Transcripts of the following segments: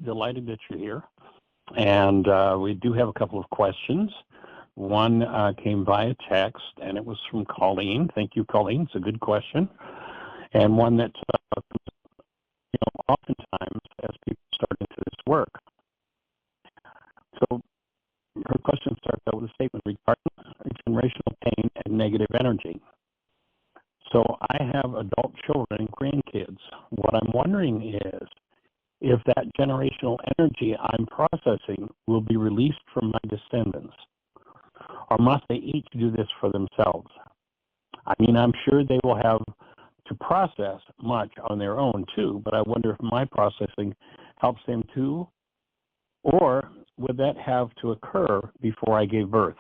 delighted that you're here. And we do have a couple of questions. One came via text, and it was from Colleen. Thank you, Colleen. It's a good question. And one that, oftentimes as people start into this work. So her question starts out with a statement regarding generational pain and negative energy. So I have adult children and grandkids. What I'm wondering is if that generational energy I'm processing will be released from my descendants, or must they each do this for themselves? I mean, I'm sure they will have to process much on their own too, but I wonder if my processing helps them too, or would that have to occur before I gave birth?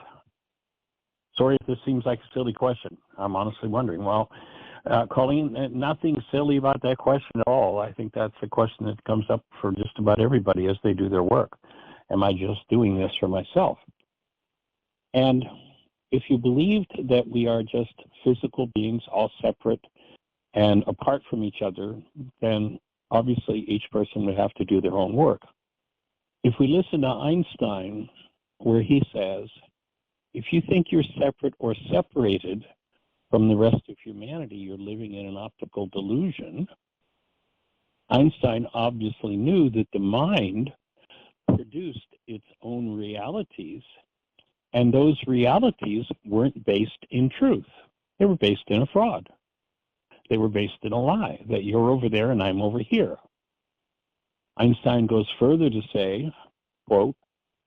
Sorry if this seems like a silly question. I'm honestly wondering. Well, Colleen, nothing silly about that question at all. I think that's a question that comes up for just about everybody as they do their work. Am I just doing this for myself? And if you believed that we are just physical beings, all separate and apart from each other, then obviously each person would have to do their own work. If we listen to Einstein, where he says, if you think you're separate or separated from the rest of humanity, you're living in an optical delusion. Einstein obviously knew that the mind produced its own realities, and those realities weren't based in truth. They were based in a fraud. They were based in a lie, that you're over there and I'm over here. Einstein goes further to say, quote,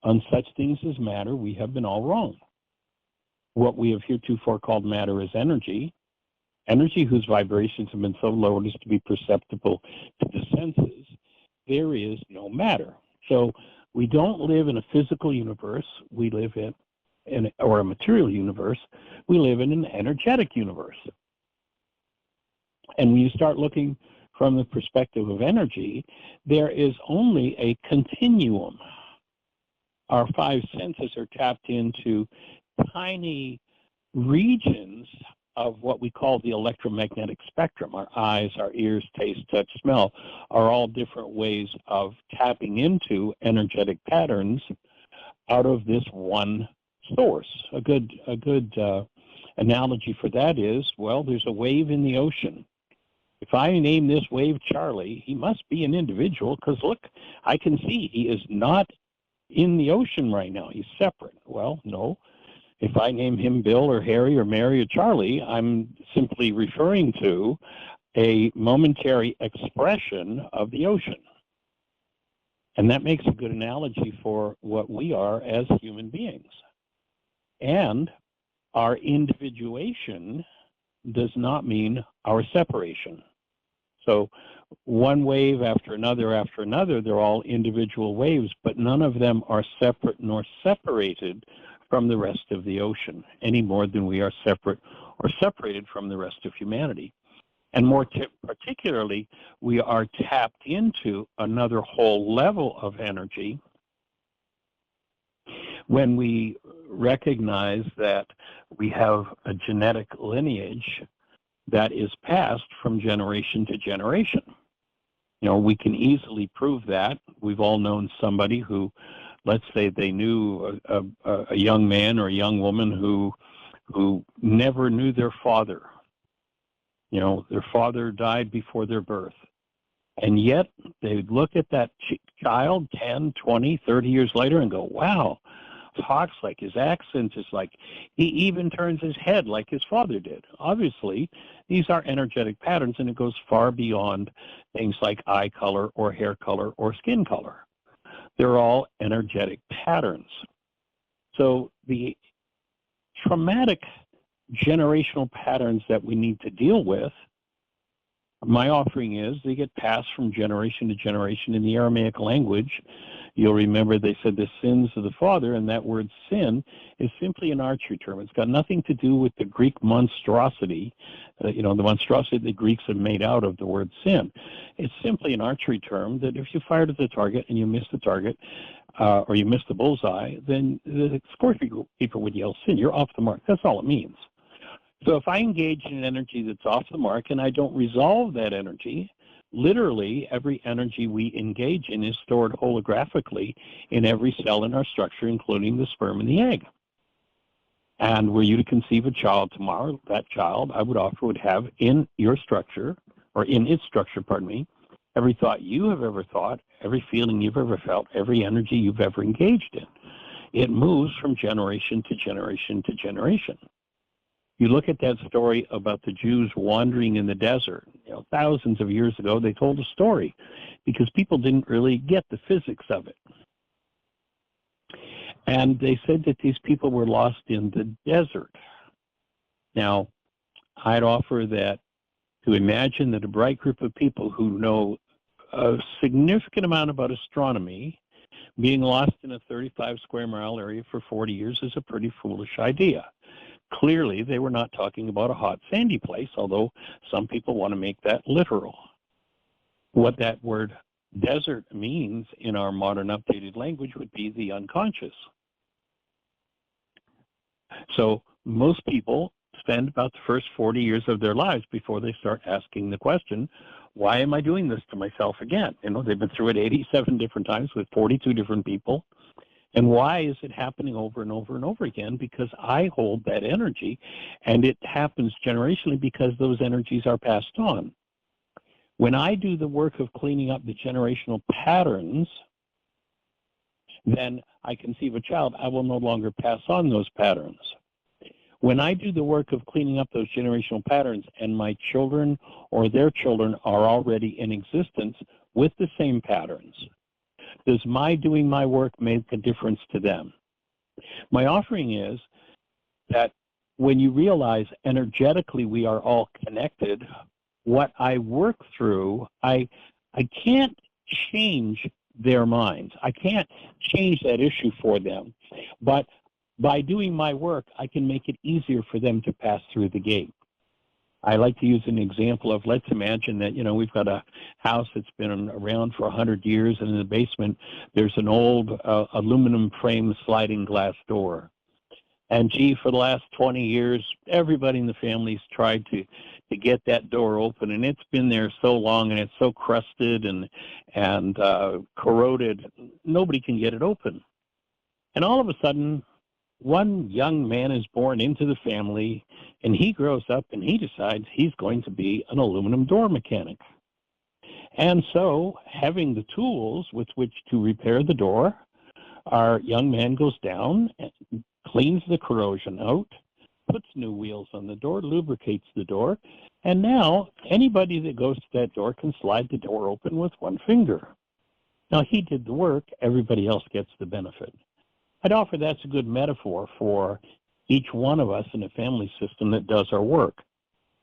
on such things as matter, we have been all wrong. What we have heretofore called matter is energy, energy whose vibrations have been so lowered as to be perceptible to the senses. There is no matter. So we don't live in a physical universe. We live or a material universe. We live in an energetic universe. And when you start looking from the perspective of energy, there is only a continuum. Our five senses are tapped into tiny regions of what we call the electromagnetic spectrum. Our eyes, our ears, taste, touch, smell are all different ways of tapping into energetic patterns out of this one source. A good analogy for that is, well, there's a wave in the ocean. If I name this wave Charlie, he must be an individual because look, I can see he is not in the ocean right now. He's separate. Well, no. If I name him Bill or Harry or Mary or Charlie, I'm simply referring to a momentary expression of the ocean. And that makes a good analogy for what we are as human beings. And our individuation does not mean our separation. So one wave after another, they're all individual waves, but none of them are separate nor separated from the rest of the ocean, any more than we are separate or separated from the rest of humanity. And more particularly, we are tapped into another whole level of energy when we recognize that we have a genetic lineage that is passed from generation to generation. You know, we can easily prove that. We've all known somebody who, let's say they knew a young man or a young woman who never knew their father. You know, their father died before their birth. And yet they look at that child 10, 20, 30 years later and go, wow, talks like his accent is like, he even turns his head like his father did. Obviously, these are energetic patterns, and it goes far beyond things like eye color or hair color or skin color. They're all energetic patterns. So the traumatic generational patterns that we need to deal with, my offering is they get passed from generation to generation. In the Aramaic language, you'll remember they said the sins of the father, and that word sin is simply an archery term. It's got nothing to do with the Greek monstrosity, the monstrosity the Greeks have made out of the word sin. It's simply an archery term that if you fired at the target and you missed the target, or you missed the bullseye, then the scorekeeper would yell sin. You're off the mark. That's all it means. So if I engage in an energy that's off the mark and I don't resolve that energy, literally every energy we engage in is stored holographically in every cell in our structure, including the sperm and the egg. And were you to conceive a child tomorrow, that child, I would offer, would have in your structure, or in its structure, pardon me, every thought you have ever thought, every feeling you've ever felt, every energy you've ever engaged in. It moves from generation to generation to generation. You look at that story about the Jews wandering in the desert. Thousands of years ago, they told a story because people didn't really get the physics of it. And they said that these people were lost in the desert. Now, I'd offer that to imagine that a bright group of people who know a significant amount about astronomy being lost in a 35 square mile area for 40 years is a pretty foolish idea. Clearly, they were not talking about a hot, sandy place, although some people want to make that literal. What that word desert means in our modern updated language would be the unconscious. So most people spend about the first 40 years of their lives before they start asking the question, why am I doing this to myself again? They've been through it 87 different times with 42 different people. And why is it happening over and over and over again? Because I hold that energy, and it happens generationally because those energies are passed on. When I do the work of cleaning up the generational patterns, then I conceive a child, I will no longer pass on those patterns. When I do the work of cleaning up those generational patterns and my children or their children are already in existence with the same patterns, does my doing my work make a difference to them? My offering is that when you realize energetically we are all connected, what I work through, I can't change their minds. I can't change that issue for them. But by doing my work, I can make it easier for them to pass through the gate. I like to use an example of, let's imagine that, we've got a house that's been around for 100 years, and in the basement, there's an old aluminum frame sliding glass door. And gee, for the last 20 years, everybody in the family's tried to get that door open, and it's been there so long, and it's so crusted and corroded, nobody can get it open. And all of a sudden, one young man is born into the family, and he grows up and he decides he's going to be an aluminum door mechanic. And so, having the tools with which to repair the door, our young man goes down, cleans the corrosion out, puts new wheels on the door, lubricates the door, and now anybody that goes to that door can slide the door open with one finger. Now, he did the work, everybody else gets the benefit. I'd offer that's a good metaphor for each one of us in a family system that does our work.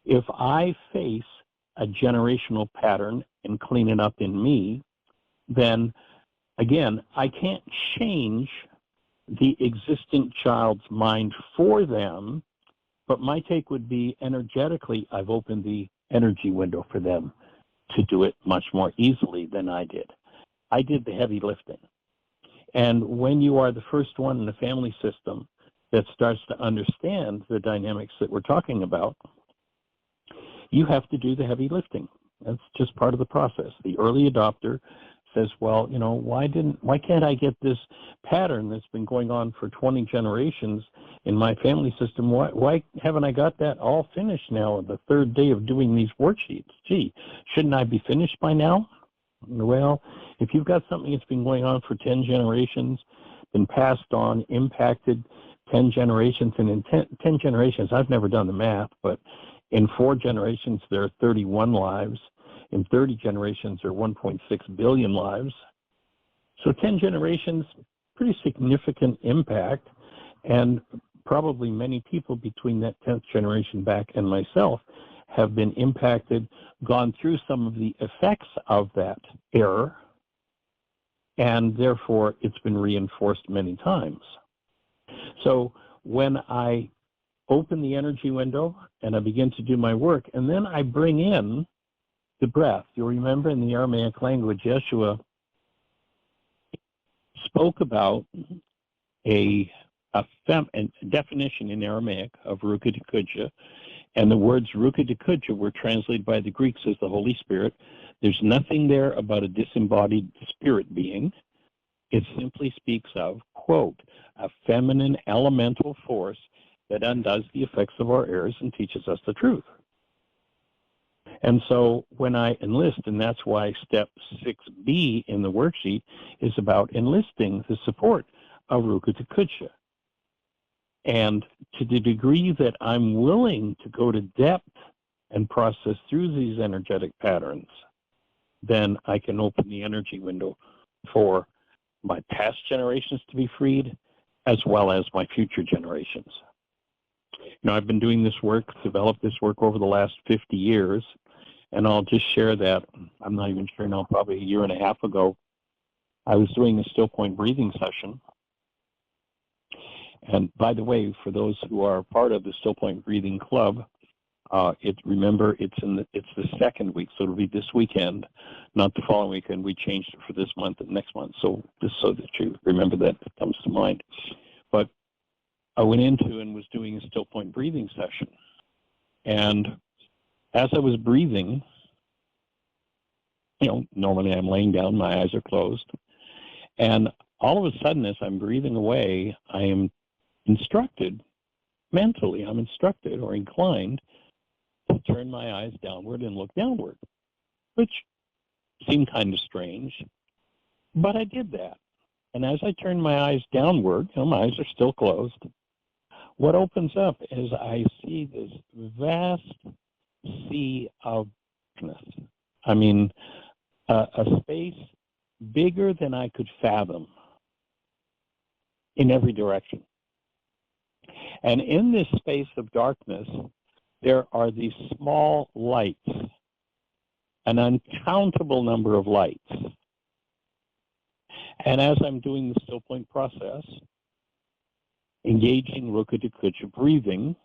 If I face a generational pattern and clean it up in me, then, again, I can't change the existing child's mind for them, but my take would be energetically, I've opened the energy window for them to do it much more easily than I did. I did the heavy lifting. And when you are the first one in a family system that starts to understand the dynamics that we're talking about, you have to do the heavy lifting. That's just part of the process. The early adopter says, well, why can't I get this pattern that's been going on for 20 generations in my family system? Why haven't I got that all finished now on the third day of doing these worksheets? Gee, shouldn't I be finished by now? Well, if you've got something that's been going on for 10 generations, been passed on, impacted 10 generations, and in 10 generations, I've never done the math, but in 4 generations, there are 31 lives. In 30 generations, there are 1.6 billion lives. So 10 generations, pretty significant impact, and probably many people between that 10th generation back and myself have been impacted, gone through some of the effects of that error, and therefore it's been reinforced many times. So when I open the energy window and I begin to do my work, and then I bring in the breath. You'll remember in the Aramaic language, Yeshua spoke about a definition in Aramaic of Ruka Tekudja, And the words Ruka Dekucha were translated by the Greeks as the Holy Spirit. There's nothing there about a disembodied spirit being. It simply speaks of, quote, a feminine elemental force that undoes the effects of our errors and teaches us the truth. And so when I enlist, and that's why step 6B in the worksheet is about enlisting the support of Ruka Dekucha. And to the degree that I'm willing to go to depth and process through these energetic patterns, then I can open the energy window for my past generations to be freed, as well as my future generations. You know, I've been doing this work, developed this work over the last 50 years, and I'll just share that, I'm not even sure now, probably a year and a half ago, I was doing a still point breathing session. And by the way, for those who are part of the Still Point Breathing Club, remember it's the second week, so it'll be this weekend, not the following weekend. We changed it for this month and next month, so just so that you remember that it comes to mind. But I went into and was doing a Still Point breathing session, and as I was breathing, you know, normally I'm laying down, my eyes are closed, and all of a sudden, as I'm breathing away, I am instructed, mentally, I'm instructed or inclined to turn my eyes downward and look downward, which seemed kind of strange, but I did that. And as I turned my eyes downward, you know, my eyes are still closed, what opens up is I see this vast sea of darkness. I mean, a space bigger than I could fathom in every direction. And in this space of darkness, there are these small lights, an uncountable number of lights. And as I'm doing the still point process, engaging Ruka Dekucha breathing,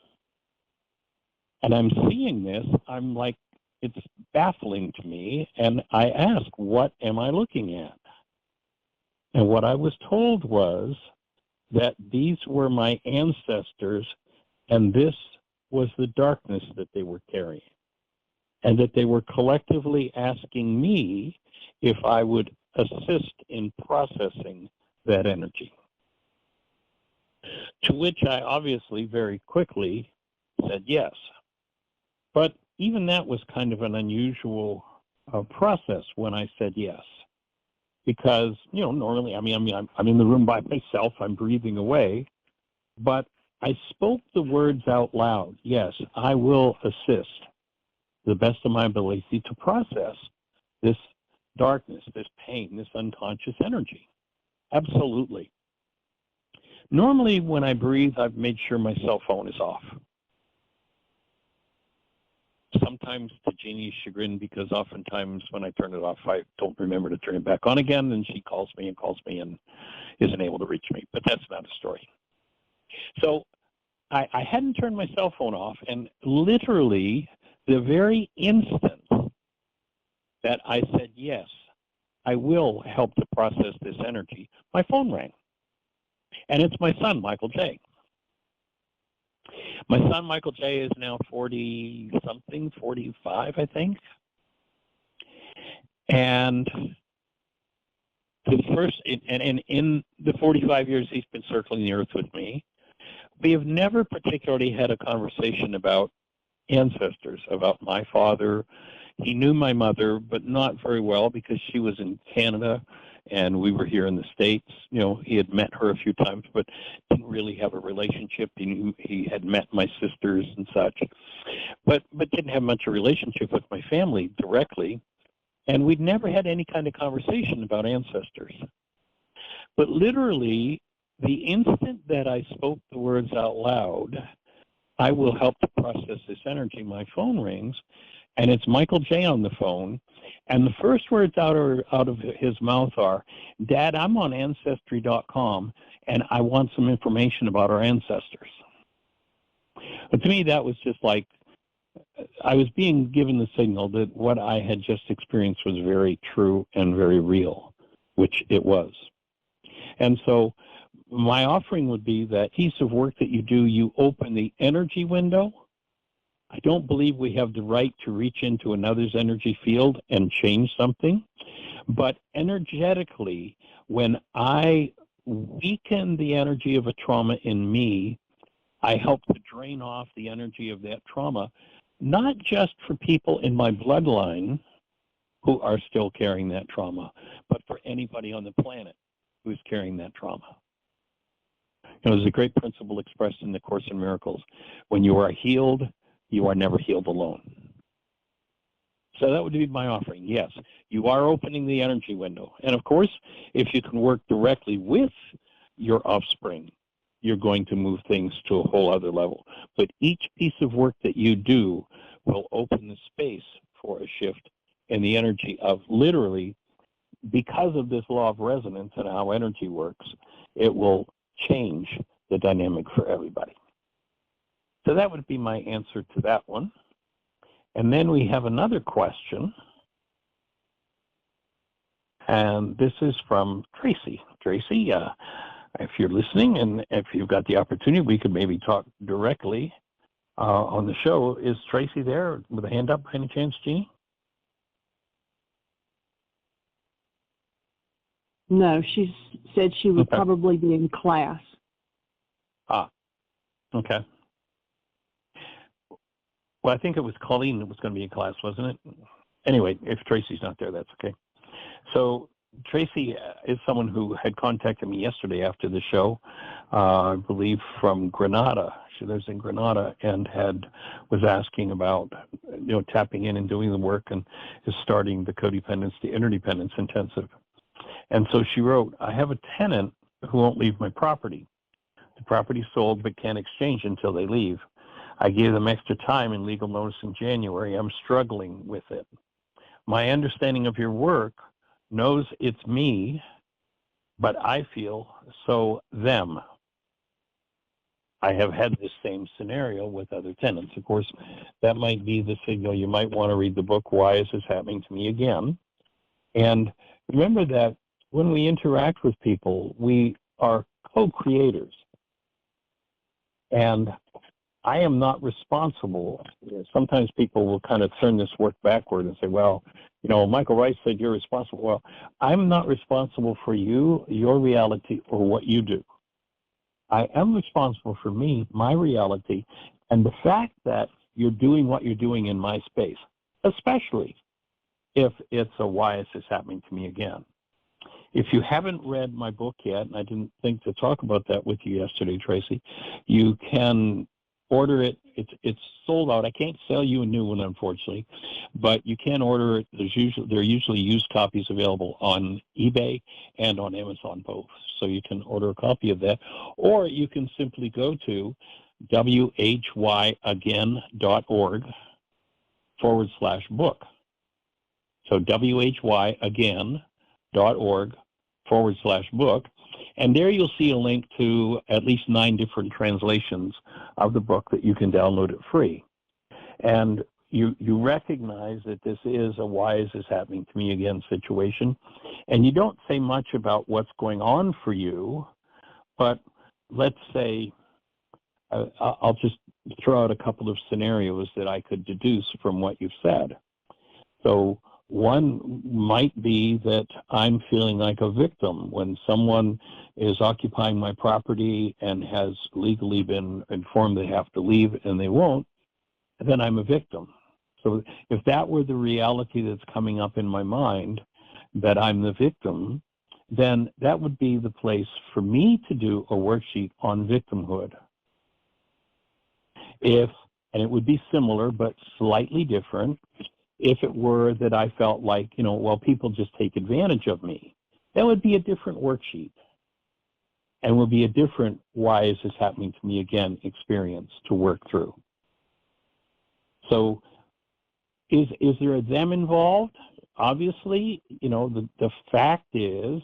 and I'm seeing this, I'm like, it's baffling to me, and I ask, what am I looking at? And what I was told was that these were my ancestors, and this was the darkness that they were carrying, and that they were collectively asking me if I would assist in processing that energy. To which I obviously very quickly said yes. But even that was kind of an unusual process when I said yes. Because, you know, normally, I'm in the room by myself, I'm breathing away, but I spoke the words out loud. Yes, I will assist to the best of my ability to process this darkness, this pain, this unconscious energy. Absolutely. Normally, when I breathe, I've made sure my cell phone is off. Sometimes to Jeannie's chagrin, because oftentimes when I turn it off, I don't remember to turn it back on again, and she calls me and isn't able to reach me. But that's not a story. So I hadn't turned my cell phone off, and literally the very instant that I said, yes, I will help to process this energy, my phone rang. And it's my son, Michael J. My son, Michael J., is now 40-something, 45, I think. And in the 45 years he's been circling the earth with me, we have never particularly had a conversation about ancestors, about my father. He knew my mother, but not very well because she was in Canada and we were here in the States. You know, he had met her a few times, but didn't really have a relationship. He had met my sisters and such, but didn't have much of a relationship with my family directly. And we'd never had any kind of conversation about ancestors. But literally, the instant that I spoke the words out loud, I will help to process this energy, my phone rings, and it's Michael J. on the phone. And the first words out of his mouth are, Dad, I'm on Ancestry.com, and I want some information about our ancestors. But to me, that was just like, I was being given the signal that what I had just experienced was very true and very real, which it was. And so my offering would be that piece of work that you do, you open the energy window I don't believe we have the right to reach into another's energy field and change something. But energetically, when I weaken the energy of a trauma in me, I help to drain off the energy of that trauma, not just for people in my bloodline who are still carrying that trauma, but for anybody on the planet who's carrying that trauma. There's a great principle expressed in the Course in Miracles. When you are healed, you are never healed alone. So that would be my offering. Yes, you are opening the energy window. And of course, if you can work directly with your offspring, you're going to move things to a whole other level. But each piece of work that you do will open the space for a shift in the energy of literally, because of this law of resonance and how energy works, it will change the dynamic for everybody. So that would be my answer to that one. And then we have another question. And this is from Tracy. Tracy, if you're listening and if you've got the opportunity, we could maybe talk directly on the show. Is Tracy there with a hand up by any chance, Jeannie? No, she said she would probably be in class. Ah, okay. Well, I think it was Colleen that was going to be in class, wasn't it? Anyway, if Tracy's not there, that's okay. So Tracy is someone who had contacted me yesterday after the show, I believe from Granada. She lives in Granada and was asking about, tapping in and doing the work, and is starting the codependence to interdependence intensive. And so she wrote, I have a tenant who won't leave my property. The property's sold but can't exchange until they leave. I gave them extra time in legal notice in January. I'm struggling with it. My understanding of your work knows it's me, but I feel so them. I have had this same scenario with other tenants. Of course, that might be the signal. You might want to read the book, Why Is This Happening to Me Again? And remember that when we interact with people, we are co-creators. And I am not responsible. Sometimes people will kind of turn this work backward and say, well, Michael Rice said you're responsible. Well, I'm not responsible for you, your reality, or what you do. I am responsible for me, my reality, and the fact that you're doing what you're doing in my space, especially if it's a Why Is This Happening to Me Again? If you haven't read my book yet, and I didn't think to talk about that with you yesterday, Tracy, you can order it. It's sold out. I can't sell you a new one, unfortunately, but you can order it. There are usually used copies available on eBay and on Amazon both. So you can order a copy of that, or you can simply go to whyagain.org/book. So whyagain.org/book. And there you'll see a link to at least 9 different translations of the book that you can download it free. And you recognize that this is a Why Is This Happening to Me Again situation. And you don't say much about what's going on for you, but let's say, I'll just throw out a couple of scenarios that I could deduce from what you've said. So one might be that I'm feeling like a victim when someone is occupying my property and has legally been informed they have to leave and they won't, then I'm a victim. So if that were the reality that's coming up in my mind, that I'm the victim, then that would be the place for me to do a worksheet on victimhood. And it would be similar but slightly different, if it were that I felt like, people just take advantage of me. That would be a different worksheet and would be a different Why Is This Happening to Me Again experience to work through. So is there a them involved? Obviously, the fact is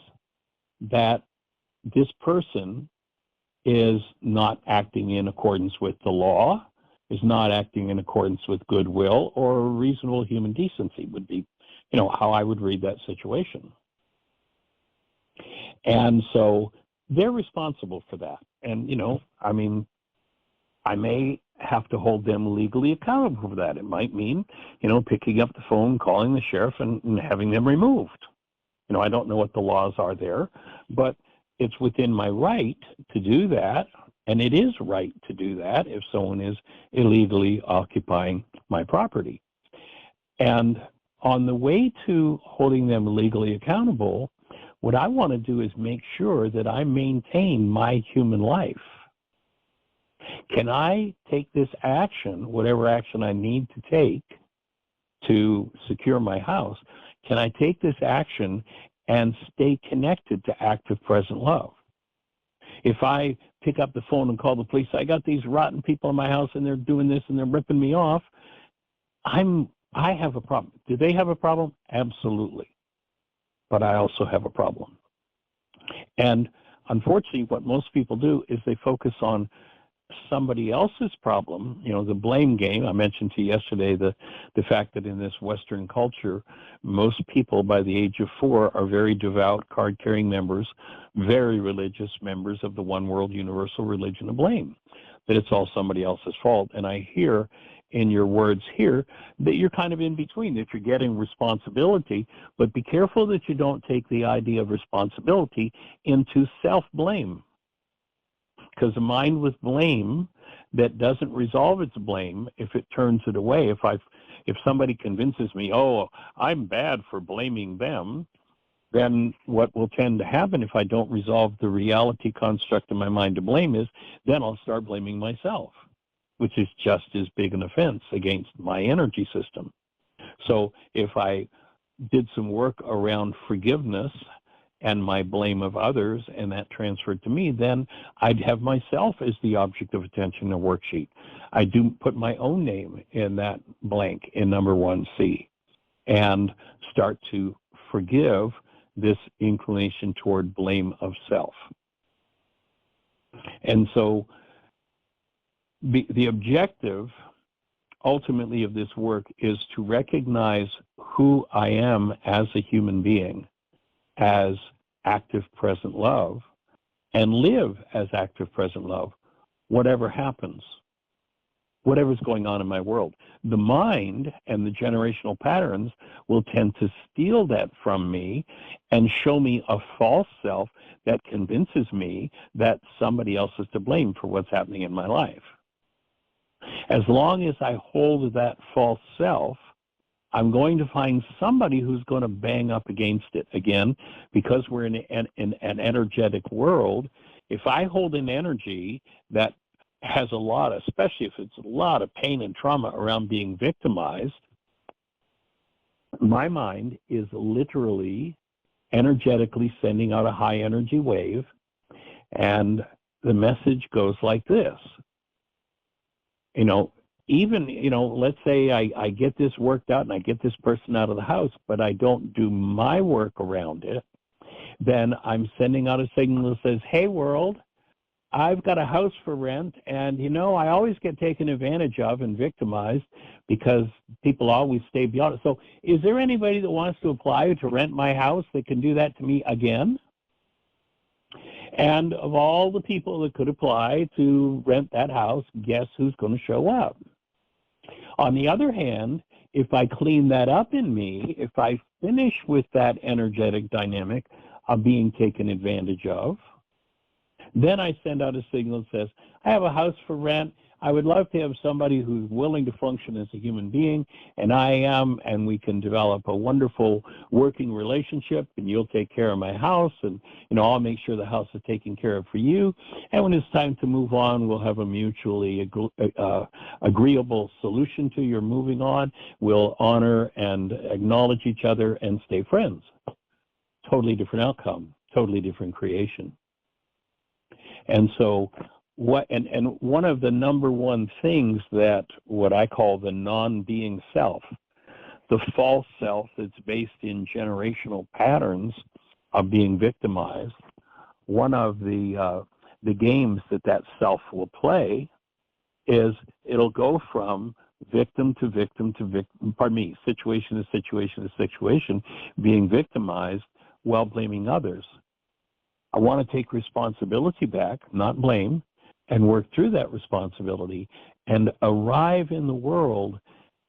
that this person is not acting in accordance with the law, is not acting in accordance with goodwill or reasonable human decency would be, how I would read that situation. And so they're responsible for that. And, I may have to hold them legally accountable for that. It might mean, picking up the phone, calling the sheriff, and having them removed. I don't know what the laws are there, but it's within my right to do that, and it is right to do that if someone is illegally occupying my property. And on the way to holding them legally accountable, what I want to do is make sure that I maintain my human life. Can I take this action, whatever action I need to take to secure my house, can I take this action and stay connected to active present love? If I pick up the phone and call the police, I got these rotten people in my house and they're doing this and they're ripping me off, I have a problem. Do they have a problem? Absolutely. But I also have a problem. And unfortunately, what most people do is they focus on somebody else's problem, the blame game. I mentioned to you yesterday the fact that in this Western culture, most people by the age of 4 are very devout, card-carrying members, very religious members of the one world universal religion of blame, that it's all somebody else's fault. And I hear in your words here that you're kind of in between, that you're getting responsibility, but be careful that you don't take the idea of responsibility into self-blame. Because a mind with blame that doesn't resolve its blame, if it turns it away, if somebody convinces me, oh, I'm bad for blaming them, then what will tend to happen if I don't resolve the reality construct in my mind to blame is, then I'll start blaming myself, which is just as big an offense against my energy system. So if I did some work around forgiveness and my blame of others, and that transferred to me, then I'd have myself as the object of attention in a worksheet. I do put my own name in that blank in number 1C and start to forgive this inclination toward blame of self. And so the objective ultimately of this work is to recognize who I am as a human being, as active present love, and live as active present love, whatever happens, whatever's going on in my world. The mind and the generational patterns will tend to steal that from me and show me a false self that convinces me that somebody else is to blame for what's happening in my life. As long as I hold that false self, I'm going to find somebody who's going to bang up against it again, because we're in an energetic world. If I hold an energy that has a lot, especially if it's a lot of pain and trauma around being victimized, my mind is literally energetically sending out a high energy wave, and the message goes like this. Even, let's say I get this worked out and I get this person out of the house, but I don't do my work around it, then I'm sending out a signal that says, hey, world, I've got a house for rent, and, I always get taken advantage of and victimized because people always stay beyond it. So is there anybody that wants to apply to rent my house that can do that to me again? And of all the people that could apply to rent that house, guess who's going to show up? On the other hand, if I clean that up in me, if I finish with that energetic dynamic of being taken advantage of, then I send out a signal that says, I have a house for rent. I would love to have somebody who's willing to function as a human being, and I am, and we can develop a wonderful working relationship, and you'll take care of my house, and I'll make sure the house is taken care of for you. And when it's time to move on, we'll have a mutually agreeable solution to your moving on. We'll honor and acknowledge each other and stay friends. Totally different outcome, totally different creation. And so and one of the number one things that what I call the non-being self, the false self that's based in generational patterns of being victimized, one of the games that self will play is it'll go from victim to victim to victim, situation to situation to situation, being victimized while blaming others. I want to take responsibility back, not blame, and work through that responsibility and arrive in the world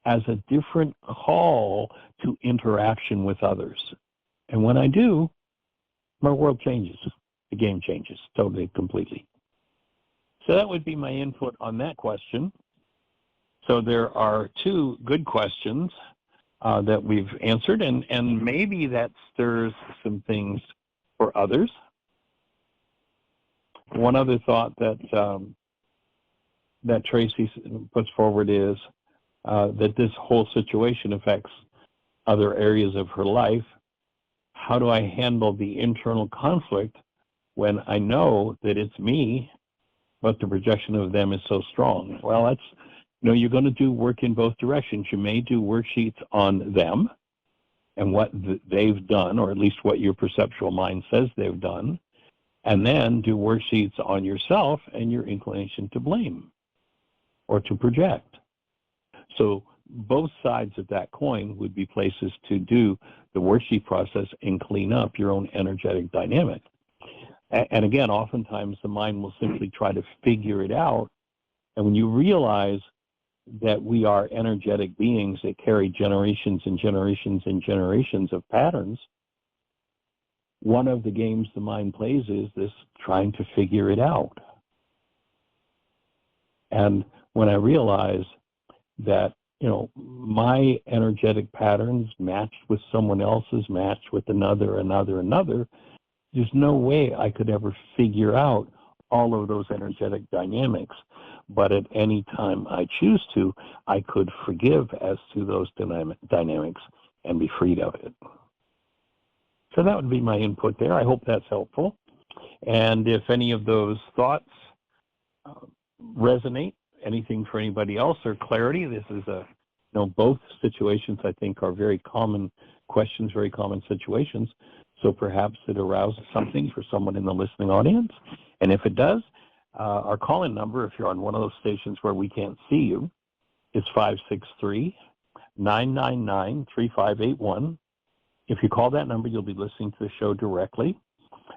as a different call to interaction with others. And when I do, my world changes. The game changes totally, completely. So that would be my input on that question. So there are two good questions that we've answered, and maybe that stirs some things for others. One other thought that that Tracy puts forward is that this whole situation affects other areas of her life. How do I handle the internal conflict when I know that it's me, but the projection of them is so strong? Well, that's, you're going to do work in both directions. You may do worksheets on them and what they've done, or at least what your perceptual mind says they've done, and then do worksheets on yourself and your inclination to blame or to project. So both sides of that coin would be places to do the worksheet process and clean up your own energetic dynamic. And again, oftentimes the mind will simply try to figure it out. And when you realize that we are energetic beings that carry generations and generations and generations of patterns, one of the games the mind plays is this trying to figure it out. And when I realize that, my energetic patterns matched with someone else's, matched with another, there's no way I could ever figure out all of those energetic dynamics. But at any time I choose to, I could forgive as to those dynamics and be freed of it. So that would be my input there. I hope that's helpful. And if any of those thoughts resonate, anything for anybody else or clarity, this is both situations I think are very common questions, very common situations. So perhaps it arouses something for someone in the listening audience. And if it does, our call-in number, if you're on one of those stations where we can't see you, is 563-999-3581. If you call that number, you'll be listening to the show directly.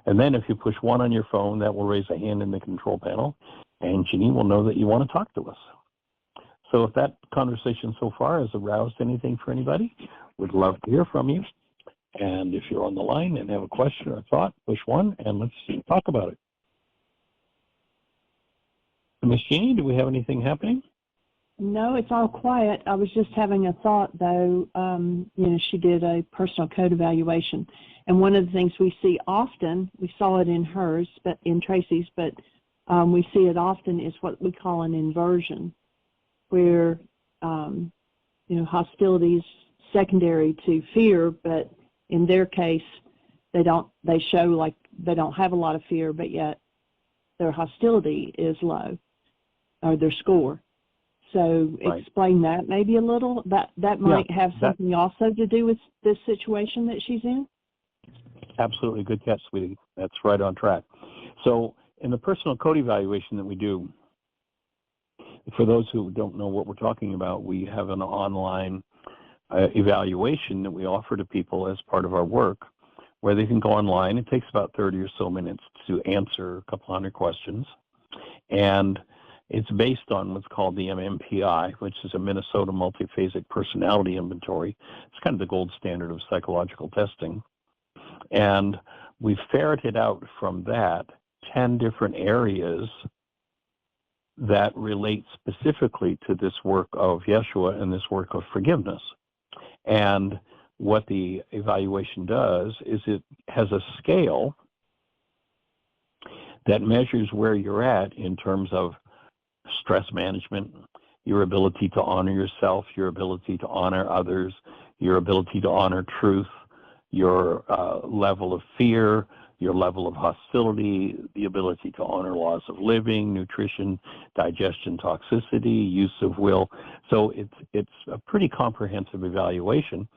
And then if you push 1 on your phone, that will raise a hand in the control panel, and Jeannie will know that you want to talk to us. So if that conversation so far has aroused anything for anybody, we'd love to hear from you. And if you're on the line and have a question or a thought, push 1, and let's talk about it. Miss Jeannie, do we have anything happening? No, it's all quiet. I was just having a thought, though. She did a personal code evaluation. And one of the things we see often, we saw it in hers, but in Tracy's, but we see it often is what we call an inversion, where, hostility is secondary to fear, but in their case, they show like they don't have a lot of fear, but yet their hostility is low, or their score. So Right. Explain that maybe a little. That might have something also to do with this situation that she's in. Absolutely. Good catch, sweetie. That's right on track. So in the personal code evaluation that we do, for those who don't know what we're talking about, we have an online evaluation that we offer to people as part of our work, where they can go online. It takes about 30 or so minutes to answer a couple hundred questions. And it's based on what's called the MMPI, which is a Minnesota Multiphasic Personality Inventory. It's kind of the gold standard of psychological testing. And we ferreted out from that 10 different areas that relate specifically to this work of Yeshua and this work of forgiveness. And what the evaluation does is it has a scale that measures where you're at in terms of stress management, your ability to honor yourself, your ability to honor others, your ability to honor truth, your level of fear, your level of hostility, the ability to honor laws of living, nutrition, digestion, toxicity, use of will. So it's a pretty comprehensive evaluation.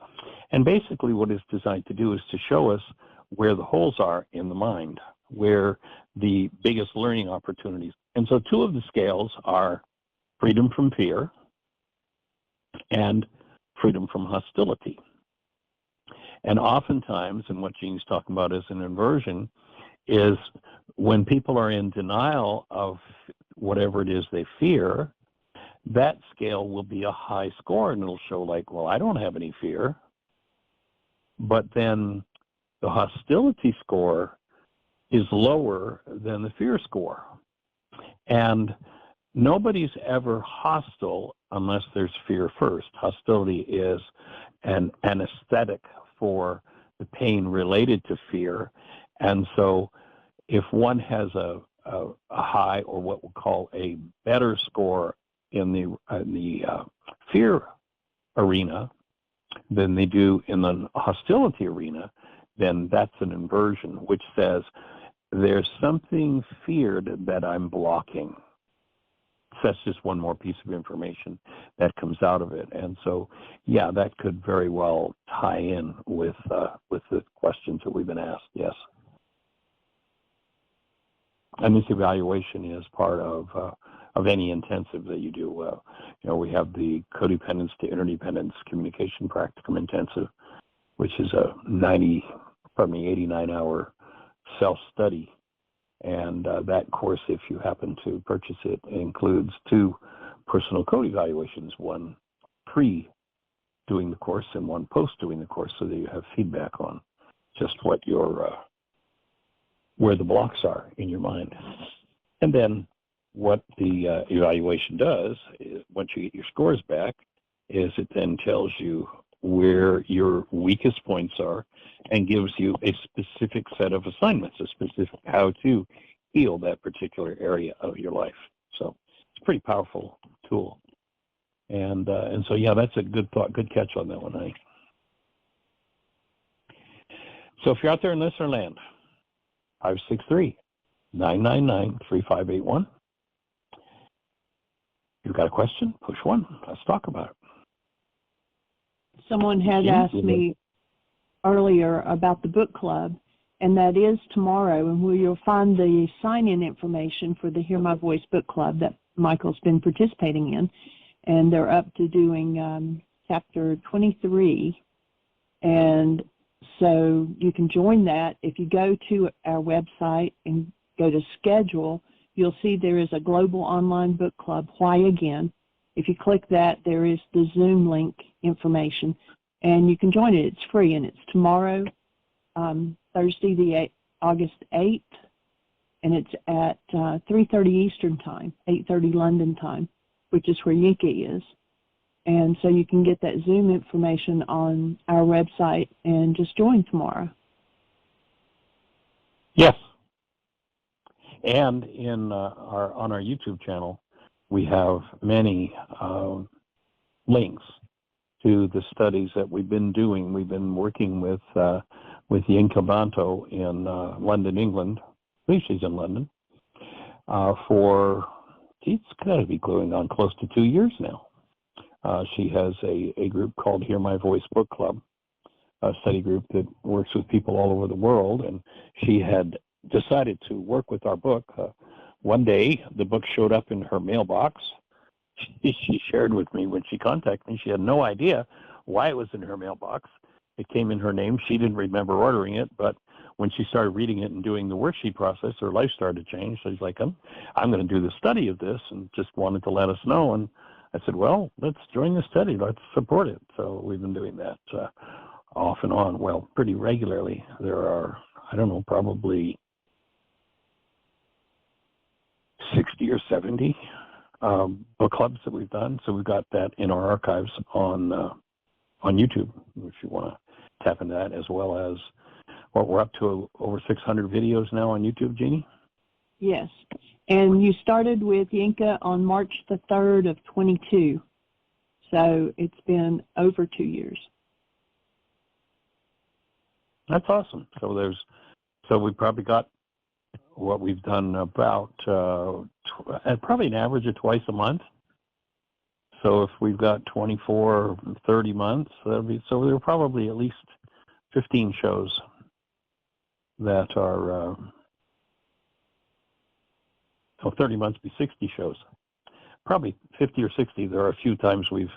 And basically what it's designed to do is to show us where the holes are in the mind, where the biggest learning opportunities. And so 2 of the scales are freedom from fear and freedom from hostility. And oftentimes, and what Jean's talking about as an inversion, is when people are in denial of whatever it is they fear, that scale will be a high score, and it'll show like, well, I don't have any fear. But then the hostility score is lower than the fear score. And nobody's ever hostile unless there's fear first. Hostility is an anesthetic for the pain related to fear. And so if one has a high, or what we'll call a better score in the fear arena than they do in the hostility arena, then that's an inversion, which says there's something feared that I'm blocking. So that's just one more piece of information that comes out of it. And so, yeah, that could very well tie in with the questions that we've been asked, yes. And this evaluation is part of any intensive that you do. We have the codependence to interdependence communication practicum intensive, which is a 89-hour self-study. And that course, if you happen to purchase it, includes 2 personal code evaluations, one pre-doing the course and one post-doing the course, so that you have feedback on just what where the blocks are in your mind. And then what the evaluation does, is, once you get your scores back, is it then tells you where your weakest points are and gives you a specific set of assignments, a specific how to heal that particular area of your life. So it's a pretty powerful tool. And so, yeah, that's a good thought, good catch on that one, Ike. So if you're out there in listener land, 563-999-3581. You've got a question? Push 1. Let's talk about it. Someone had asked me earlier about the book club, and that is tomorrow, and where you'll find the sign-in information for the Hear My Voice book club that Michael's been participating in, and they're up to doing chapter 23, and so you can join that. If you go to our website and go to schedule, you'll see there is a global online book club, Why Again. If you click that, there is the Zoom link information, and you can join it. It's free, and it's tomorrow, Thursday, August 8th, and it's at 3:30 Eastern Time, 8:30 London Time, which is where Yinka is. And so you can get that Zoom information on our website and just join tomorrow. Yes. And on our YouTube channel, we have many links to the studies that we've been doing. We've been working with Yinka Banto in London, England. I believe she's in London. It's got to be going on close to 2 years now. She has a group called Hear My Voice Book Club, a study group that works with people all over the world, and she had decided to work with our book. One day, the book showed up in her mailbox. She shared with me when she contacted me. She had no idea why it was in her mailbox. It came in her name. She didn't remember ordering it, but when she started reading it and doing the worksheet process, her life started to change. So she's like, I'm going to do the study of this, and just wanted to let us know. And I said, well, let's join the study. Let's support it. So we've been doing that off and on, well, pretty regularly. There are, I don't know, probably 60 or 70 book clubs that we've done. So we've got that in our archives on YouTube, if you want to tap into that, as well as what we're up to over 600 videos now on YouTube, Jeannie? Yes. And you started with Yinka on March the 3rd of 22. So it's been over 2 years. That's awesome. So we probably got what we've done about at probably an average of twice a month. So if we've got 24, 30 months, so there are probably at least 15 shows that are 30 months be 60 shows. Probably 50 or 60. There are a few times we've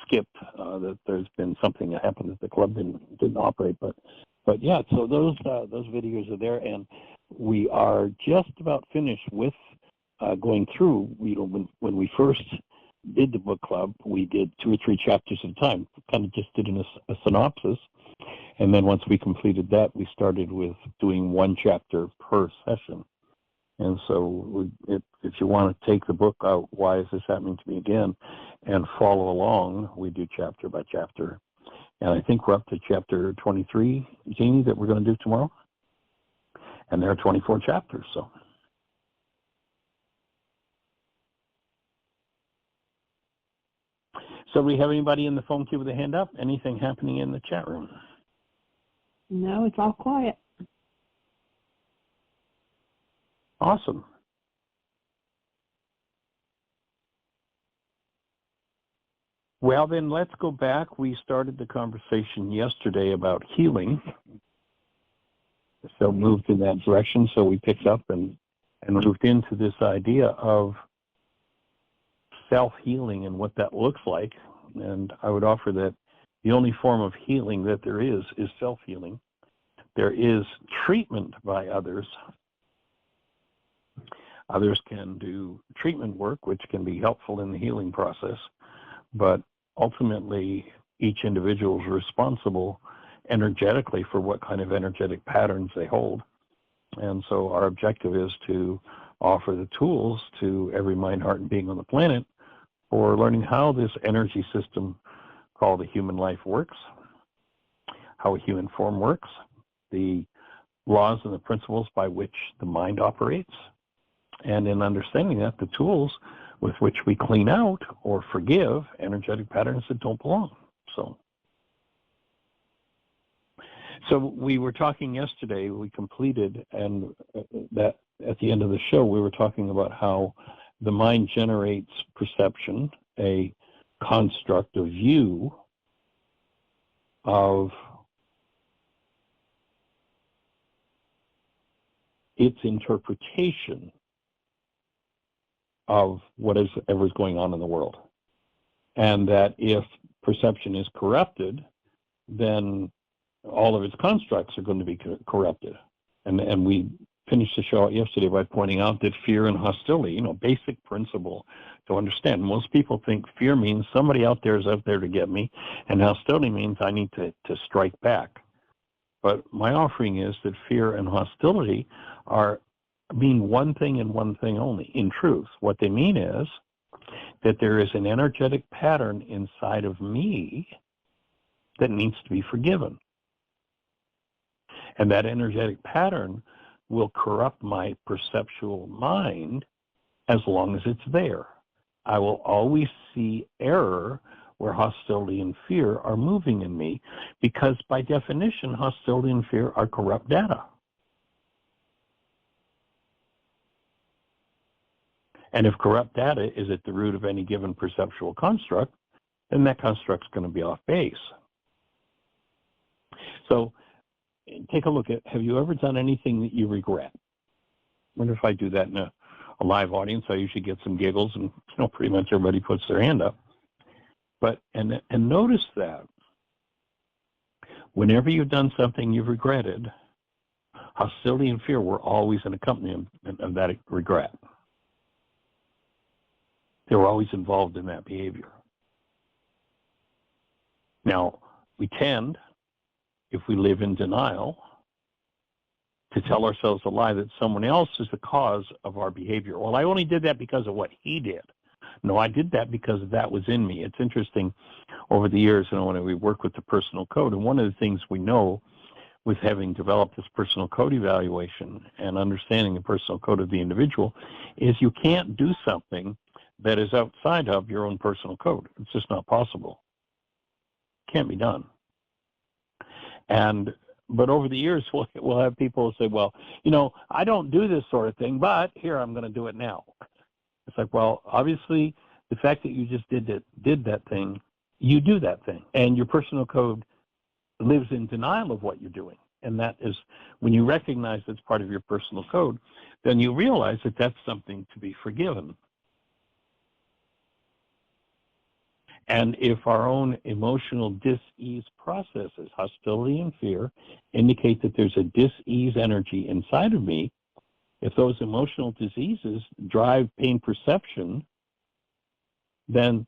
skipped that there's been something that happened that the club didn't operate, but yeah. So those videos are there, and we are just about finished with going through, when we first did the book club, we did 2 or 3 chapters at a time, kind of just did a synopsis. And then once we completed that, we started with doing 1 chapter per session. And so if you want to take the book out, Why Is This Happening to Me Again, and follow along, we do chapter by chapter. And I think we're up to chapter 23, Jeannie, that we're going to do tomorrow. And there are 24 chapters, so. So we have anybody in the phone queue with a hand up? Anything happening in the chat room? No, it's all quiet. Awesome. Well, then let's go back. We started the conversation yesterday about healing. So moved in that direction. So we picked up and moved into this idea of self-healing and what that looks like. And I would offer that the only form of healing that there is self-healing. There is treatment by others. Others can do treatment work, which can be helpful in the healing process, but ultimately each individual is responsible energetically for what kind of energetic patterns they hold. And so our objective is to offer the tools to every mind, heart, and being on the planet for learning how this energy system called the human life works, how a human form works, the laws and the principles by which the mind operates, and in understanding that, the tools with which we clean out or forgive energetic patterns that don't belong. So we were talking yesterday, we completed, and that at the end of the show, we were talking about how the mind generates perception, a construct, a view of its interpretation of whatever is going on in the world. And that if perception is corrupted, then all of its constructs are going to be corrupted. And we finished the show yesterday by pointing out that fear and hostility, basic principle to understand. Most people think fear means somebody out there is out there to get me, and hostility means I need to strike back. But my offering is that fear and hostility mean one thing and one thing only. In truth, what they mean is that there is an energetic pattern inside of me that needs to be forgiven. And that energetic pattern will corrupt my perceptual mind as long as it's there. I will always see error where hostility and fear are moving in me, because by definition, hostility and fear are corrupt data. And if corrupt data is at the root of any given perceptual construct, then that construct's going to be off base. So take a look at, have you ever done anything that you regret? I wonder if I do that in a live audience, I usually get some giggles, and pretty much everybody puts their hand up. But and notice that whenever you've done something you've regretted, hostility and fear were always an accompaniment of that regret. They were always involved in that behavior. Now, we tend, if we live in denial, to tell ourselves a lie that someone else is the cause of our behavior. Well, I only did that because of what he did. No, I did that because that was in me. It's interesting, over the years, when we work with the personal code, and one of the things we know with having developed this personal code evaluation and understanding the personal code of the individual is you can't do something that is outside of your own personal code. It's just not possible. It can't be done. But over the years, we'll have people say, well, I don't do this sort of thing, but here, I'm going to do it now. It's like, well, obviously, the fact that you just did that thing, you do that thing. And your personal code lives in denial of what you're doing. And that is, when you recognize that's part of your personal code, then you realize that that's something to be forgiven. And if our own emotional dis-ease processes, hostility and fear, indicate that there's a dis-ease energy inside of me, If those emotional diseases drive pain perception, then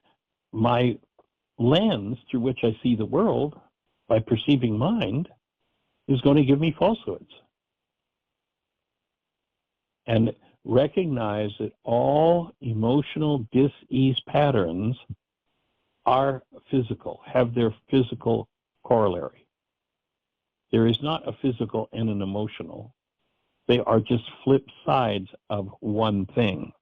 my lens through which I see the world by perceiving mind is going to give me falsehoods. And recognize that all emotional dis-ease patterns are physical, have their physical corollary. There is not a physical and an emotional. They are just flip sides of one thing.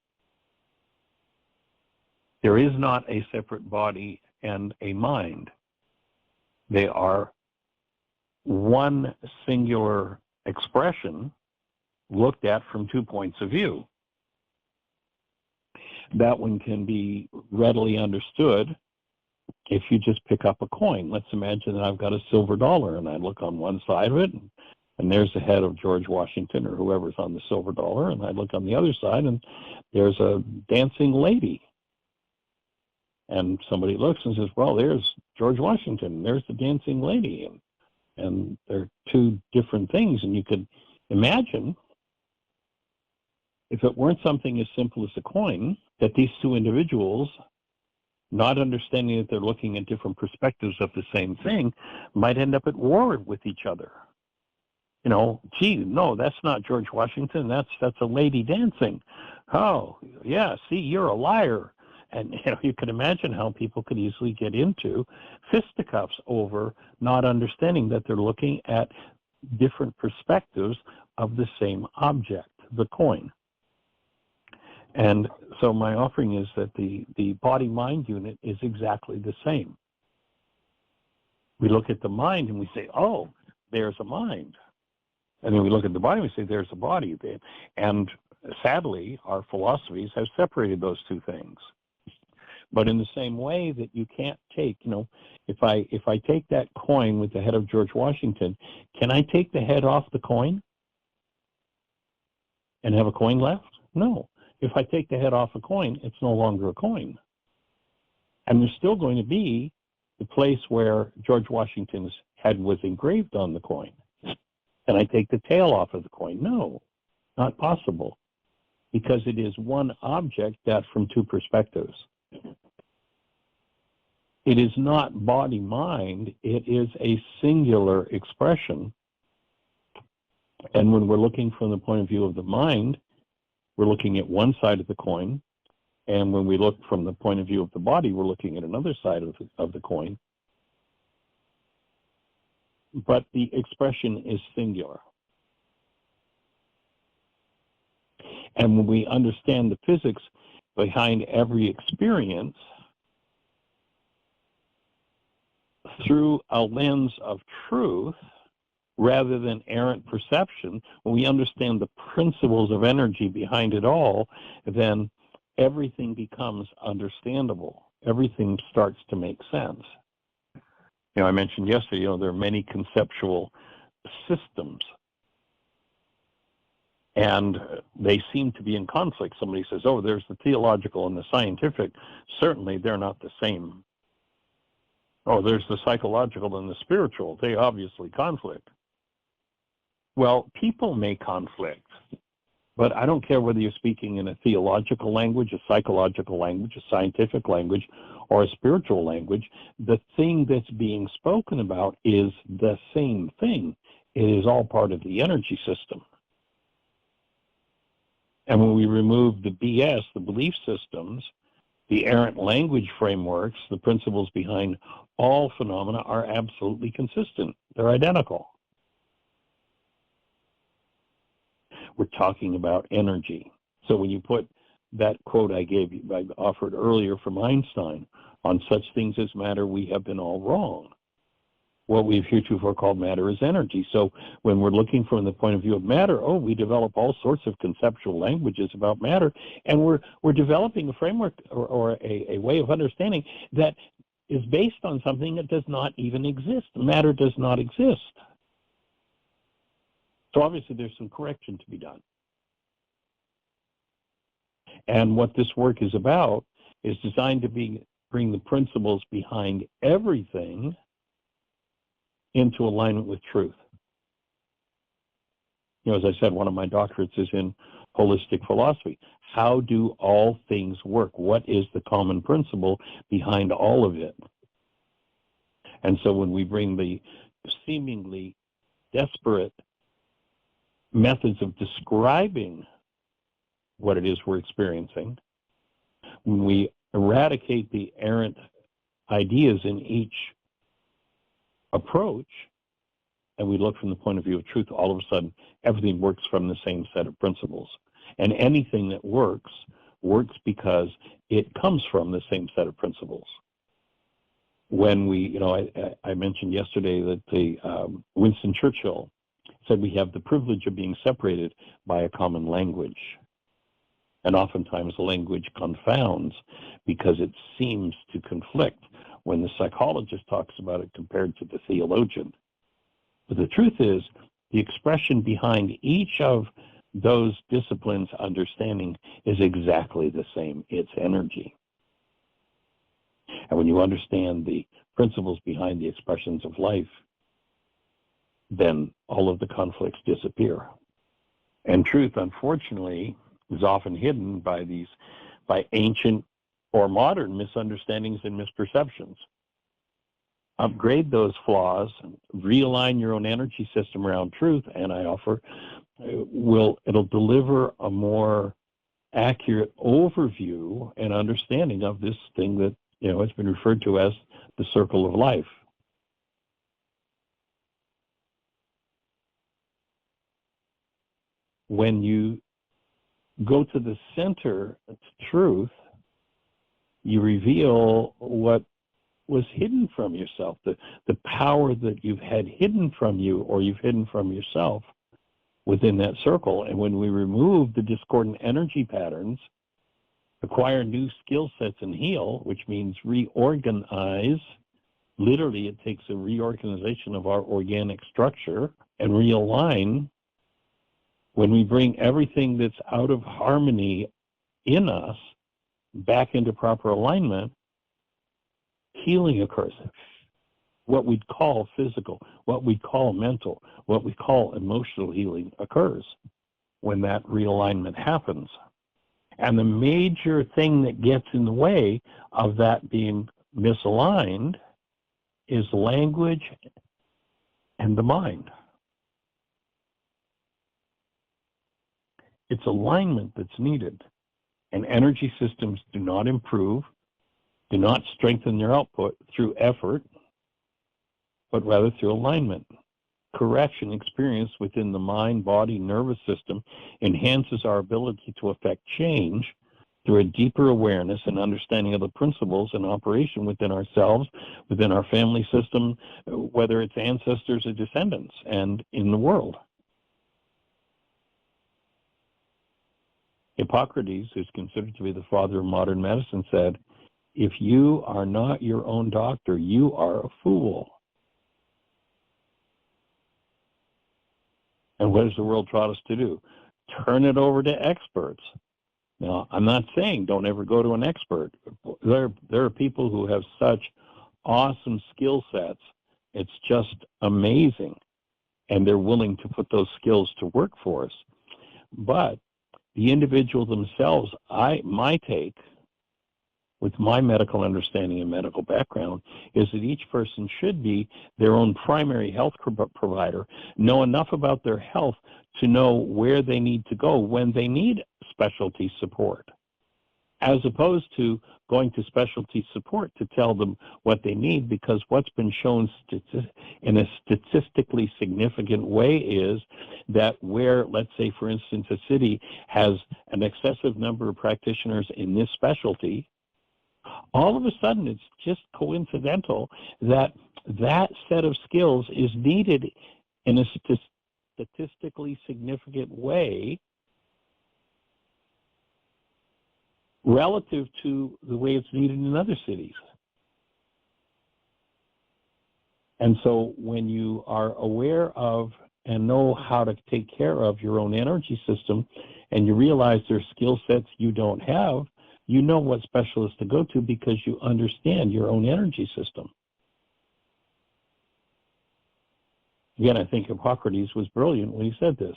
There is not a separate body and a mind. They are one singular expression looked at from 2 points of view. That one can be readily understood if you just pick up a coin. Let's imagine that I've got a silver dollar and I look on one side of it and there's the head of George Washington or whoever's on the silver dollar, and I look on the other side and there's a dancing lady. And somebody looks and says, well, there's George Washington, there's the dancing lady. And they're two different things. And you could imagine, if it weren't something as simple as a coin, that these two individuals, not understanding that they're looking at different perspectives of the same thing, might end up at war with each other. You know, gee, no, that's not George Washington, that's a lady dancing. Oh, yeah, see, you're a liar. And you could imagine how people could easily get into fisticuffs over not understanding that they're looking at different perspectives of the same object, the coin. And so my offering is that the body-mind unit is exactly the same. We look at the mind and we say, oh, there's a mind. And then we look at the body and we say, there's a body. And sadly, our philosophies have separated those two things. But in the same way that you can't take, if I take that coin with the head of George Washington, can I take the head off the coin and have a coin left? No. If I take the head off a coin, it's no longer a coin. And there's still going to be the place where George Washington's head was engraved on the coin. Can I take the tail off of the coin? No, not possible, because it is one object that from two perspectives. It is not body-mind, it is a singular expression. And when we're looking from the point of view of the mind, we're looking at one side of the coin. And when we look from the point of view of the body, we're looking at another side of the coin. But the expression is singular. And when we understand the physics behind every experience, through a lens of truth rather than errant perception, when we understand the principles of energy behind it all, then everything becomes understandable. Everything starts to make sense. I mentioned yesterday, there are many conceptual systems, and they seem to be in conflict. Somebody says, oh, there's the theological and the scientific. Certainly, they're not the same. Oh, there's the psychological and the spiritual. They obviously conflict. Well, people may conflict, but I don't care whether you're speaking in a theological language, a psychological language, a scientific language, or a spiritual language. The thing that's being spoken about is the same thing. It is all part of the energy system. And when we remove the BS, the belief systems, the errant language frameworks, the principles behind all phenomena are absolutely consistent. They're identical. We're talking about energy. So when you put that quote I offered earlier from Einstein, on such things as matter, we have been all wrong. What we've heretofore called matter is energy. So when we're looking from the point of view of matter, we develop all sorts of conceptual languages about matter, and we're developing a framework or a way of understanding that is based on something that does not even exist. Matter does not exist. So obviously there's some correction to be done. And what this work is about is designed to bring the principles behind everything into alignment with truth. as I said, one of my doctorates is in holistic philosophy. How do all things work? What is the common principle behind all of it? And so when we bring the seemingly desperate methods of describing what it is we're experiencing, when we eradicate the errant ideas in each approach, and we look from the point of view of truth, all of a sudden, everything works from the same set of principles. And anything that works because it comes from the same set of principles. When we, I mentioned yesterday that Winston Churchill said we have the privilege of being separated by a common language. And oftentimes the language confounds because it seems to conflict when the psychologist talks about it compared to the theologian. But the truth is, the expression behind each of those disciplines' understanding is exactly the same. It's energy. And when you understand the principles behind the expressions of life, then all of the conflicts disappear. And truth, unfortunately, is often hidden by ancient or modern misunderstandings and misperceptions. Upgrade those flaws, realign your own energy system around truth, and I offer it'll deliver a more accurate overview and understanding of this thing that has been referred to as the circle of life. When you go to the center of truth, you reveal what was hidden from yourself, the power that you've had hidden from you or you've hidden from yourself within that circle. And when we remove the discordant energy patterns, acquire new skill sets and heal, which means reorganize. Literally, it takes a reorganization of our organic structure and realign. When we bring everything that's out of harmony in us back into proper alignment, healing occurs. What we'd call physical, what we call mental, what we call emotional healing occurs when that realignment happens. And the major thing that gets in the way of that being misaligned is language and the mind. It's alignment that's needed. And energy systems do not improve, do not strengthen their output through effort, but rather through alignment. Correction experienced within the mind, body, nervous system enhances our ability to affect change through a deeper awareness and understanding of the principles in operation within ourselves, within our family system, whether it's ancestors or descendants, and in the world. Hippocrates, who's considered to be the father of modern medicine, said, "If you are not your own doctor, you are a fool." And what has the world taught us to do? Turn it over to experts. Now, I'm not saying don't ever go to an expert. There are people who have such awesome skill sets. It's just amazing. And they're willing to put those skills to work for us. But the individual themselves, my take, with my medical understanding and medical background, is that each person should be their own primary health provider, know enough about their health to know where they need to go when they need specialty support, as opposed to going to specialty support to tell them what they need, because what's been shown in a statistically significant way is that where, let's say, for instance, a city has an excessive number of practitioners in this specialty, all of a sudden it's just coincidental that that set of skills is needed in a statistically significant way relative to the way it's needed in other cities. And so when you are aware of and know how to take care of your own energy system, and you realize there's skill sets you don't have, you know what specialist to go to because you understand your own energy system. Again, I think Hippocrates was brilliant when he said this.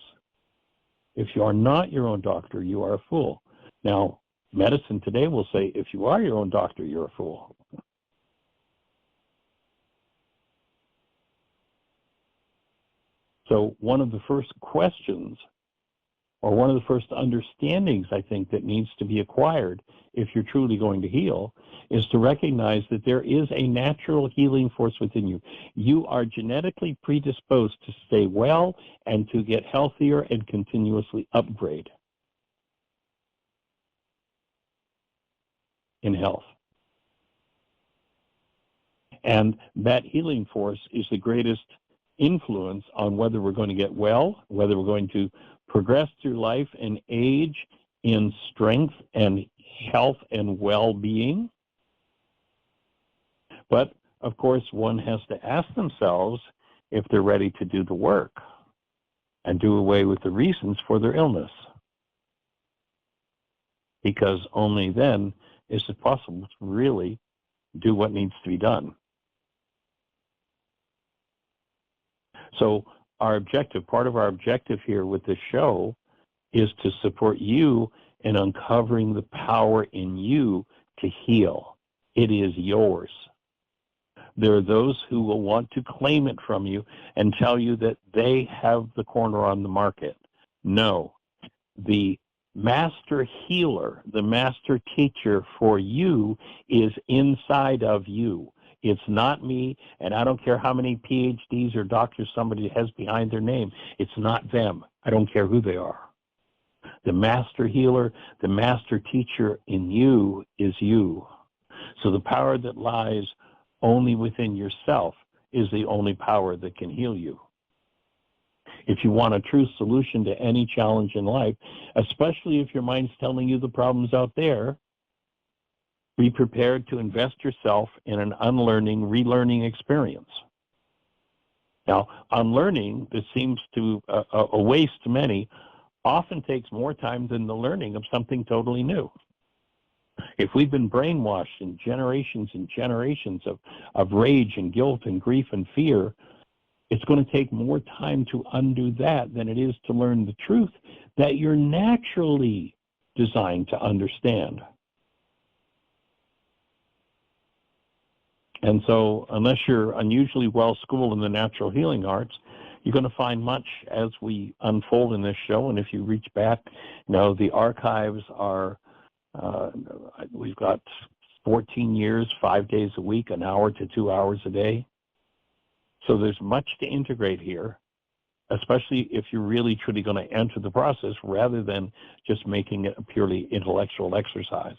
If you are not your own doctor, you are a fool. Now, medicine today will say, if you are your own doctor, you're a fool. So one of the first questions, or one of the first understandings, I think, that needs to be acquired if you're truly going to heal, is to recognize that there is a natural healing force within you. You are genetically predisposed to stay well and to get healthier and continuously upgrade in health. And that healing force is the greatest influence on whether we're going to get well, whether we're going to progress through life and age in strength and health and well-being. But, of course, one has to ask themselves if they're ready to do the work and do away with the reasons for their illness. Because only then is it possible to really do what needs to be done. So our objective, part of our objective here with this show, is to support you in uncovering the power in you to heal. It is yours. There are those who will want to claim it from you and tell you that they have the corner on the market. No. The master healer, the master teacher for you is inside of you. It's not me, and I don't care how many PhDs or doctors somebody has behind their name. It's not them. I don't care who they are. The master healer, the master teacher in you is you. So the power that lies only within yourself is the only power that can heal you. If you want a true solution to any challenge in life, especially if your mind's telling you the problems out there, be prepared to invest yourself in an unlearning, relearning experience. Now, unlearning, that seems to a waste to many, often takes more time than the learning of something totally new. If we've been brainwashed in generations and generations of rage and guilt and grief and fear, it's going to take more time to undo that than it is to learn the truth that you're naturally designed to understand. And so unless you're unusually well-schooled in the natural healing arts, you're going to find much as we unfold in this show. And if you reach back, the archives are, we've got 14 years, 5 days a week, an hour to 2 hours a day. So there's much to integrate here, especially if you're really truly going to enter the process rather than just making it a purely intellectual exercise.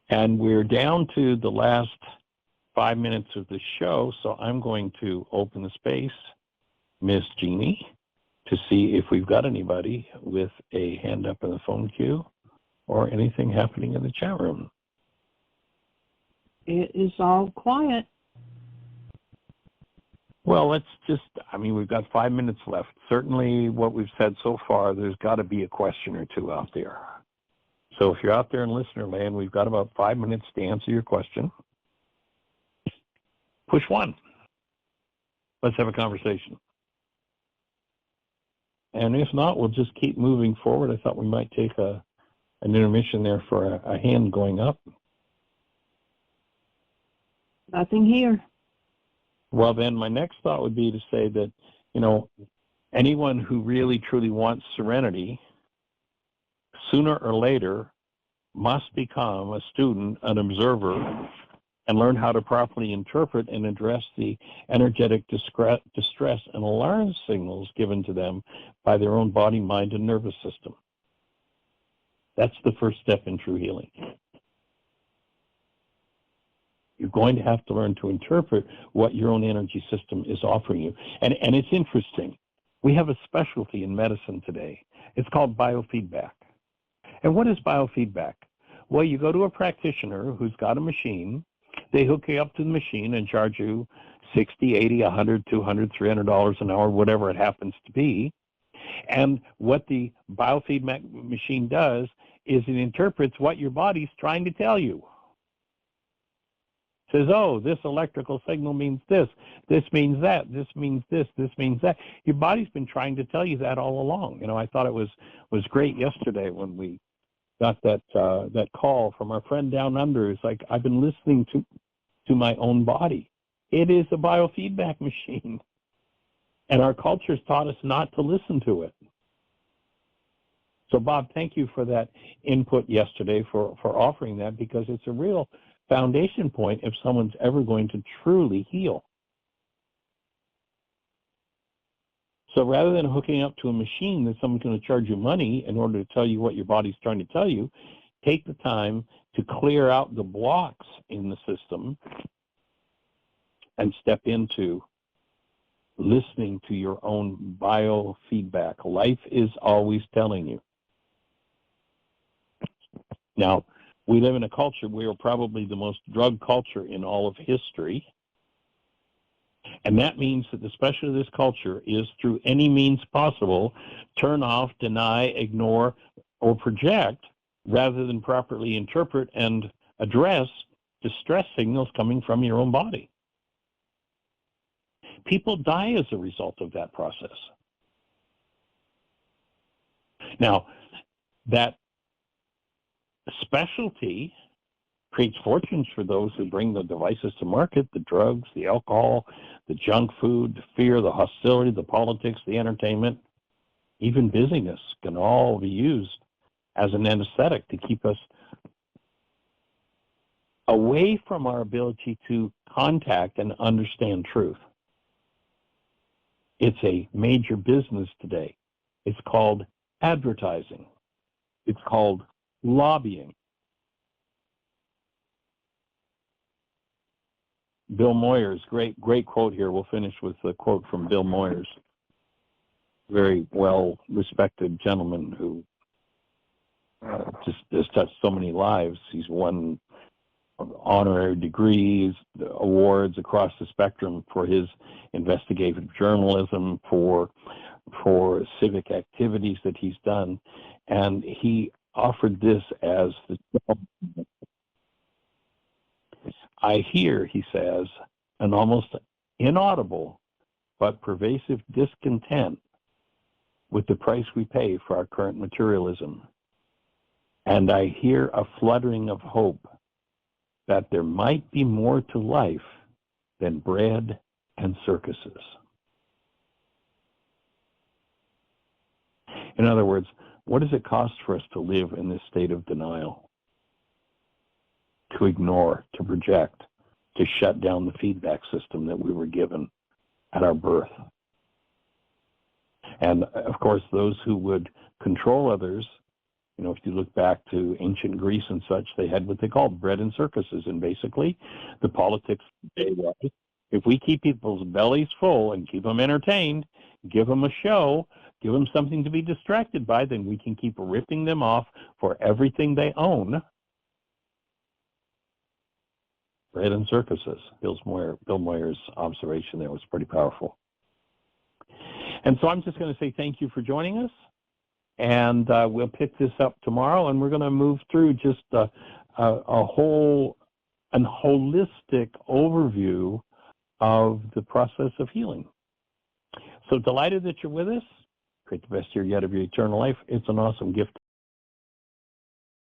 And we're down to the last 5 minutes of the show, so I'm going to open the space, Miss Jeannie, to see if we've got anybody with a hand up in the phone queue or anything happening in the chat room. It is all quiet. Well, let's just, we've got 5 minutes left. Certainly what we've said so far, there's got to be a question or two out there. So if you're out there in listener land, we've got about 5 minutes to answer your question. Push one. Let's have a conversation. And if not, we'll just keep moving forward. I thought we might take an intermission there for a hand going up. Nothing here. Well, then my next thought would be to say that, anyone who really truly wants serenity, sooner or later, must become a student, an observer, and learn how to properly interpret and address the energetic distress and alarm signals given to them by their own body, mind, and nervous system. That's the first step in true healing. You're going to have to learn to interpret what your own energy system is offering you. And it's interesting. We have a specialty in medicine today. It's called biofeedback. And what is biofeedback? Well, you go to a practitioner who's got a machine. They hook you up to the machine and charge you $60, $80, $100, $200, $300 an hour, whatever it happens to be. And what the biofeedback machine does is it interprets what your body's trying to tell you. says, oh, this electrical signal means this means that, this means this means that. Your body's been trying to tell you that all along. You know, I thought it was great yesterday when we got that call from our friend down under. It's like, I've been listening to my own body. It is a biofeedback machine. And our culture's taught us not to listen to it. So, Bob, thank you for that input yesterday, for offering that, because it's a real foundation point if someone's ever going to truly heal. So rather than hooking up to a machine that someone's going to charge you money in order to tell you what your body's trying to tell you, take the time to clear out the blocks in the system and step into listening to your own biofeedback. Life is always telling you. Now, we live in a culture, we are probably the most drug culture in all of history. And that means that the special of this culture is, through any means possible, turn off, deny, ignore, or project, rather than properly interpret and address distress signals coming from your own body. People die as a result of that process. Now, that specialty creates fortunes for those who bring the devices to market, the drugs, the alcohol, the junk food, the fear, the hostility, the politics, the entertainment, even busyness can all be used as an anesthetic to keep us away from our ability to contact and understand truth. It's a major business today. It's called advertising. It's called lobbying. Bill Moyers, great quote here. We'll finish with a quote from Bill Moyers, very well-respected gentleman who just has touched so many lives. He's won honorary degrees, awards across the spectrum for his investigative journalism, for civic activities that he's done, and he offered this as the I hear, he says, an almost inaudible but pervasive discontent with the price we pay for our current materialism. And I hear a fluttering of hope that there might be more to life than bread and circuses. In other words, what does it cost for us to live in this state of denial? To ignore, to project, to shut down the feedback system that we were given at our birth. And of course, those who would control others, you know, if you look back to ancient Greece and such, they had what they called bread and circuses. And basically, the politics today was, if we keep people's bellies full and keep them entertained, give them a show, give them something to be distracted by, then we can keep ripping them off for everything they own. Bread and circuses. Bill Moyers' observation there was pretty powerful. And so I'm just going to say thank you for joining us, and we'll pick this up tomorrow, and we're going to move through just a holistic overview of the process of healing. So delighted that you're with us. Create the best year yet of your eternal life. It's an awesome gift.